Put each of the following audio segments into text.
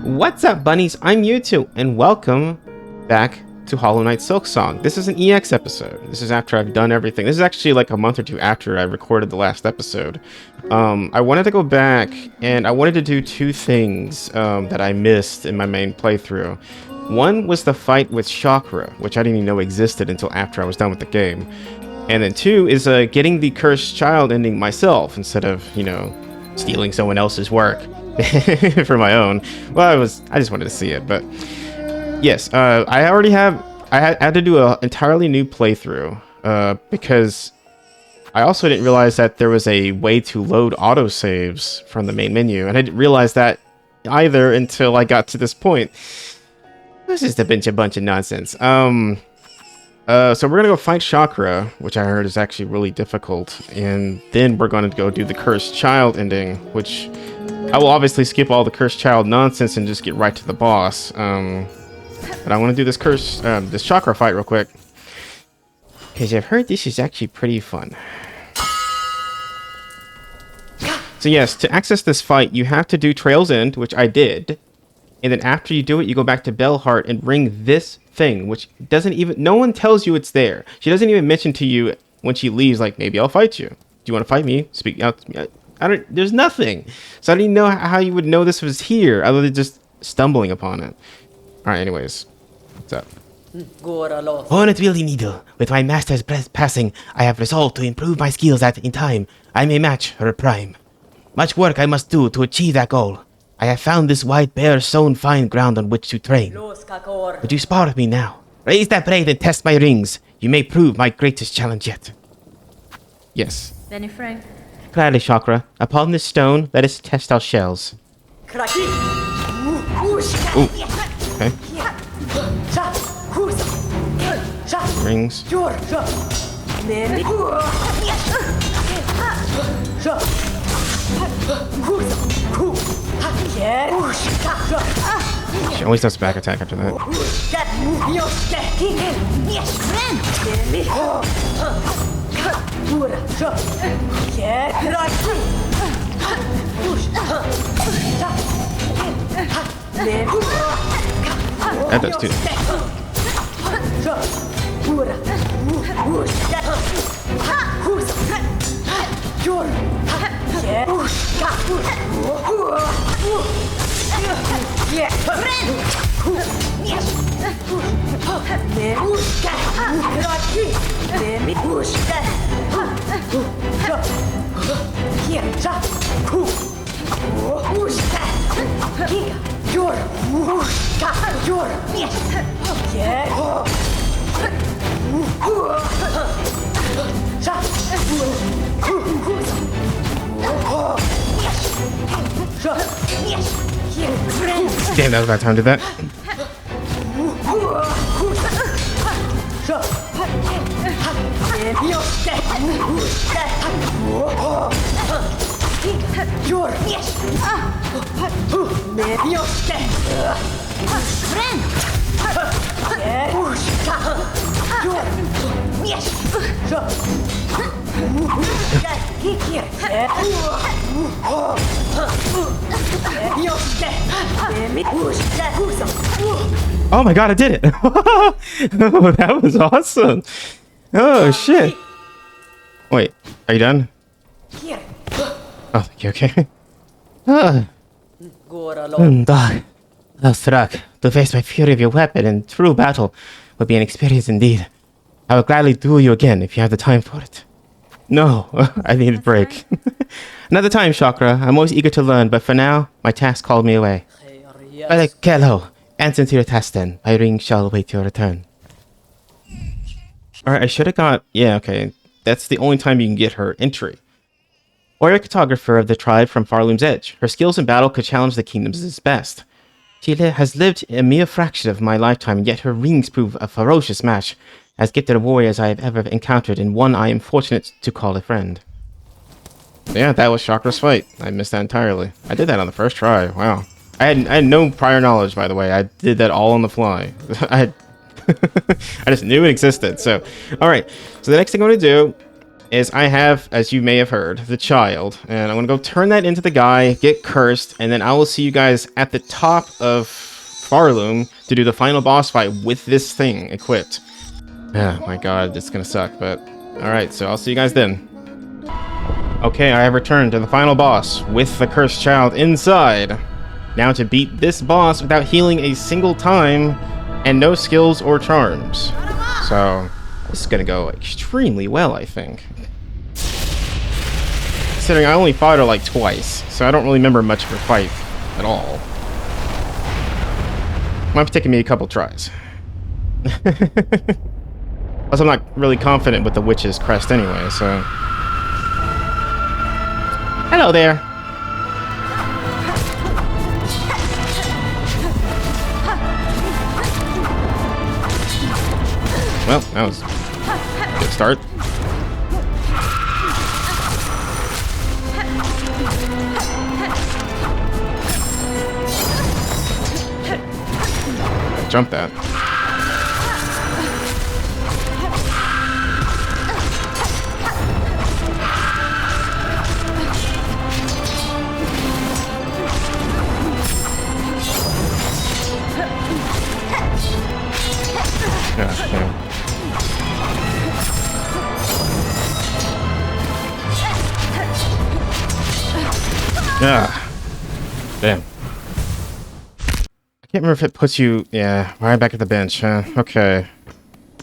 What's up, bunnies? I'm Yutu, and welcome back to Hollow Knight Silksong. This is an EX episode. This is after I've done everything. This is actually like a month or two after I recorded the last episode. I wanted to go back, and I wanted to do two things that I missed in my main playthrough. One was the fight with Shakra, which I didn't even know existed until after I was done with the game. And then two is getting the cursed child ending myself instead of, you know, stealing someone else's work for my own. Well, I just wanted to see it, but yes, I had to do an entirely new playthrough because I also didn't realize that there was a way to load autosaves from the main menu, and I didn't realize that either until I got to this point. This is a bunch of nonsense. So we're gonna go fight Shakra, which I heard is actually really difficult, and then we're gonna go do the cursed child ending, which I will obviously skip all the cursed child nonsense and just get right to the boss. But I want to do this Shakra fight real quick, because I've heard this is actually pretty fun. So yes, to access this fight, you have to do Trail's End, which I did. And then after you do it, you go back to Bellheart and ring this thing, which doesn't even... No one tells you it's there. She doesn't even mention to you when she leaves, like, maybe I'll fight you. Do you want to fight me? Speak out to me. There's nothing. So I didn't know how you would know this was here, other than just stumbling upon it. Alright, anyways. What's up? Hornet Wielding Needle. With my master's passing, I have resolved to improve my skills that, in time, I may match her prime. Much work I must do to achieve that goal. I have found this wide, bare, sown fine ground on which to train. Would you spar with me now? Raise that blade and test my rings. You may prove my greatest challenge yet. Yes. Benny Frank. Gladly, Shakra. Upon this stone, let us test our shells. Ooh. Okay. Rings. She always does back attack after that. That does too. Damn, that was about time to do that. Oh my god, I did it! Oh, that was awesome! Oh shit! Wait, are you done? Oh, you okay? Dog. Oh, Thrak, to face my fury of your weapon in true battle would be an experience indeed. I will gladly duel you again if you have the time for it. No, I need a break. Another time, Shakra. I'm always eager to learn, but for now, my task called me away. Kello, answer to your task then. My ring shall await your return. Alright, I should have got... Yeah, okay. That's the only time you can get her entry. Warrior cartographer of the tribe from Farloom's Edge. Her skills in battle could challenge the kingdoms at its best. She has lived a mere fraction of my lifetime, yet her rings prove a ferocious match. As gifted a warrior as I have ever encountered, and one I am fortunate to call a friend. Yeah, that was Shakra's fight. I missed that entirely. I did that on the first try. Wow. I had no prior knowledge, by the way. I did that all on the fly. I just knew it existed. So, all right. So the next thing I'm going to do is I have, as you may have heard, the child. And I'm going to go turn that into the guy, get cursed, and then I will see you guys at the top of Farloom to do the final boss fight with this thing equipped. Oh my god, it's going to suck, but... Alright, so I'll see you guys then. Okay, I have returned to the final boss with the cursed child inside. Now to beat this boss without healing a single time and no skills or charms. So, this is going to go extremely well, I think. Considering I only fought her like twice, so I don't really remember much of her fight at all. Might be taking me a couple tries. Plus, I'm not really confident with the witch's crest anyway, so... Hello there! Well, that was a good start. Jump that. Yeah. Ah, damn. I can't remember if it puts you... Yeah, right back at the bench, huh? Okay.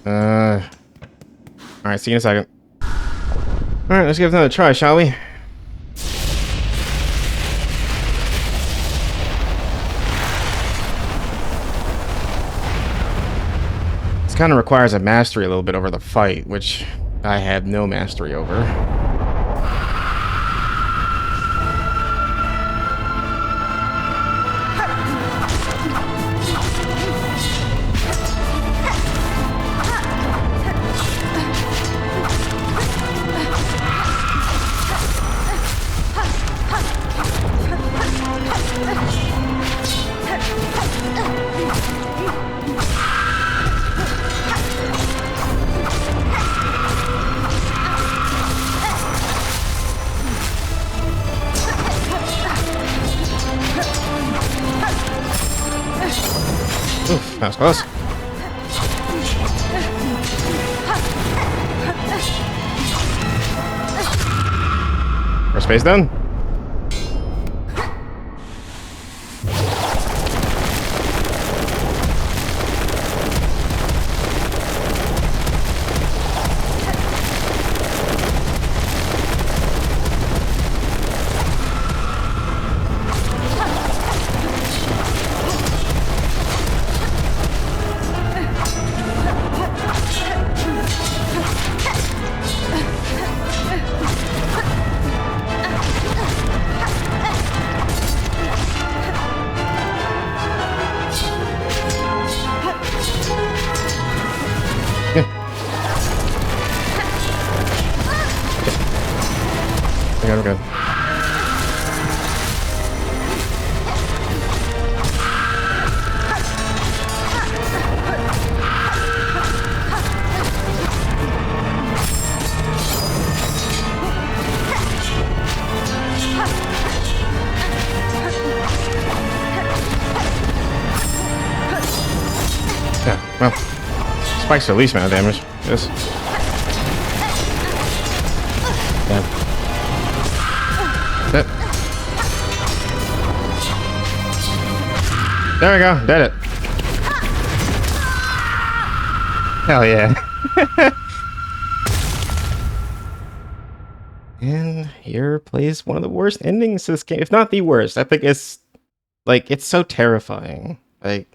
Alright, see you in a second. Alright, let's give it another try, shall we? This kind of requires a mastery a little bit over the fight, which I have no mastery over. Oof, that was close. First phase done. Okay, we're good. Yeah, well, spikes the least amount of damage. Yes. Yeah. It. There we go, did it. Hell yeah. And here plays one of the worst endings to this game, if not the worst. I think it's like it's so terrifying. Like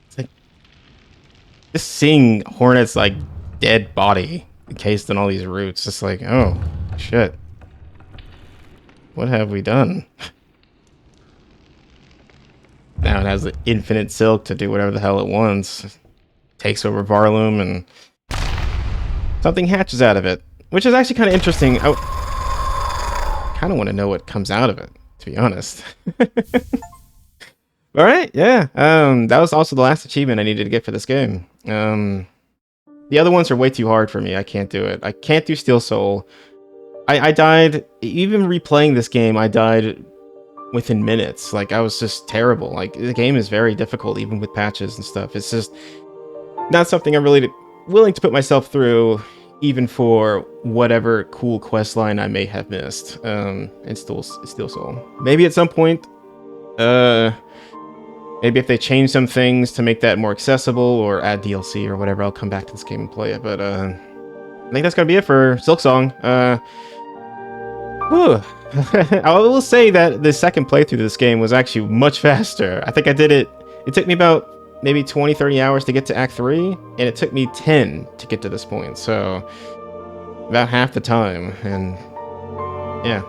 it's like just seeing Hornet's like dead body encased in all these roots, just like, oh shit. What have we done? Now it has the infinite silk to do whatever the hell it wants. Takes over Varloom and something hatches out of it. Which is actually kind of interesting. I kind of want to know what comes out of it, to be honest. Alright, yeah. That was also the last achievement I needed to get for this game. The other ones are way too hard for me. I can't do it. I can't do Steel Soul. I died, even replaying this game, I died within minutes. Like, I was just terrible. Like, the game is very difficult, even with patches and stuff. It's just not something I'm really willing to put myself through, even for whatever cool quest line I may have missed. It's still Soul. Maybe at some point, maybe if they change some things to make that more accessible or add DLC or whatever, I'll come back to this game and play it. But I think that's gonna be it for Silksong. Whew. I will say that the second playthrough of this game was actually much faster. I think I did it. It took me about maybe 20-30 hours to get to Act 3, and it took me 10 to get to this point. So about half the time, and yeah.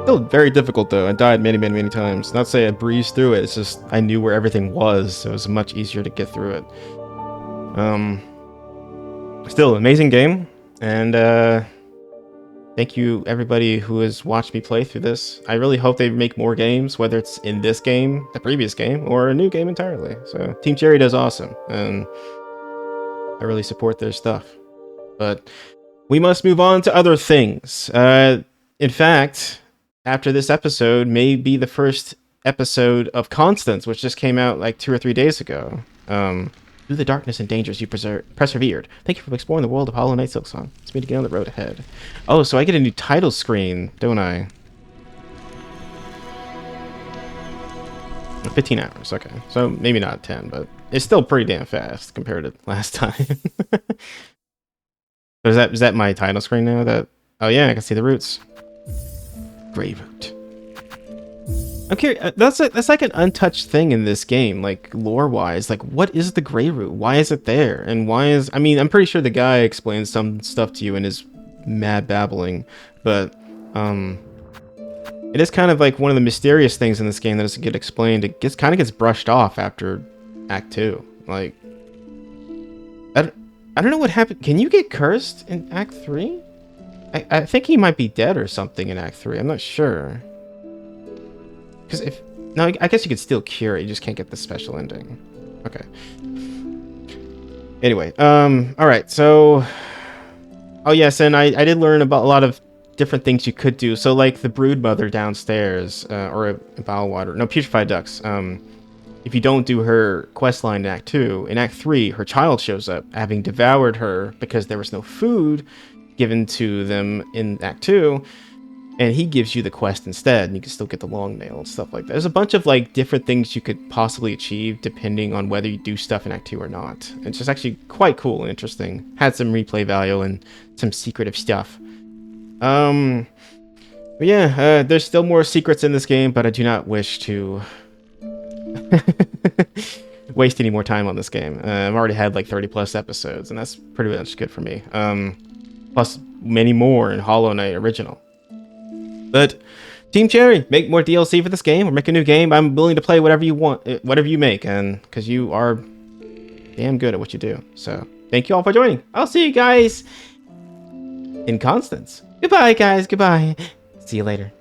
Still very difficult though. I died many times. Not to say I breezed through it, it's just I knew where everything was, so it was much easier to get through it. Still, amazing game, and thank you everybody who has watched me play through this. I really hope they make more games, whether it's in this game, the previous game, or a new game entirely. So Team Cherry does awesome, and I really support their stuff. But we must move on to other things. In fact, after this episode may be the first episode of Constance, which just came out like 2 or 3 days ago. Through the darkness and dangers you persevered. Thank you for exploring the world of Hollow Knight Silksong. It's me to get on the road ahead. Oh, so I get a new title screen, don't I? 15 hours, okay. So maybe not 10, but it's still pretty damn fast compared to last time. So is that my title screen now? Oh yeah, I can see the roots. Grey root. I'm curious. That's like an untouched thing in this game, like lore-wise. Like, what is the Grey Root? Why is it there? And why is? I mean, I'm pretty sure the guy explains some stuff to you in his mad babbling, but it is kind of like one of the mysterious things in this game that doesn't get explained. It kind of gets brushed off after Act 2. Like, I don't know what happened. Can you get cursed in Act 3? I think he might be dead or something in Act 3. I'm not sure. Because no, I guess you could still cure it. You just can't get the special ending. Okay. Anyway, all right. So, oh yes, and I did learn about a lot of different things you could do. So like the brood mother downstairs, or a bowel water, no, putrefied ducks. If you don't do her quest line in Act 2, in Act 3, her child shows up, having devoured her because there was no food given to them in Act 2, and he gives you the quest instead, and you can still get the long nail and stuff like that. There's a bunch of like different things you could possibly achieve depending on whether you do stuff in Act 2 or not. It's just actually quite cool and interesting. Had some replay value and some secretive stuff. But yeah, there's still more secrets in this game, but I do not wish to waste any more time on this game. I've already had like 30 plus episodes, and that's pretty much good for me. Plus many more in Hollow Knight Original. But Team Cherry, make more DLC for this game or make a new game. I'm willing to play whatever you want, whatever you make, and because you are damn good at what you do. So thank you all for joining. I'll see you guys in Constance. Goodbye, guys. Goodbye. See you later.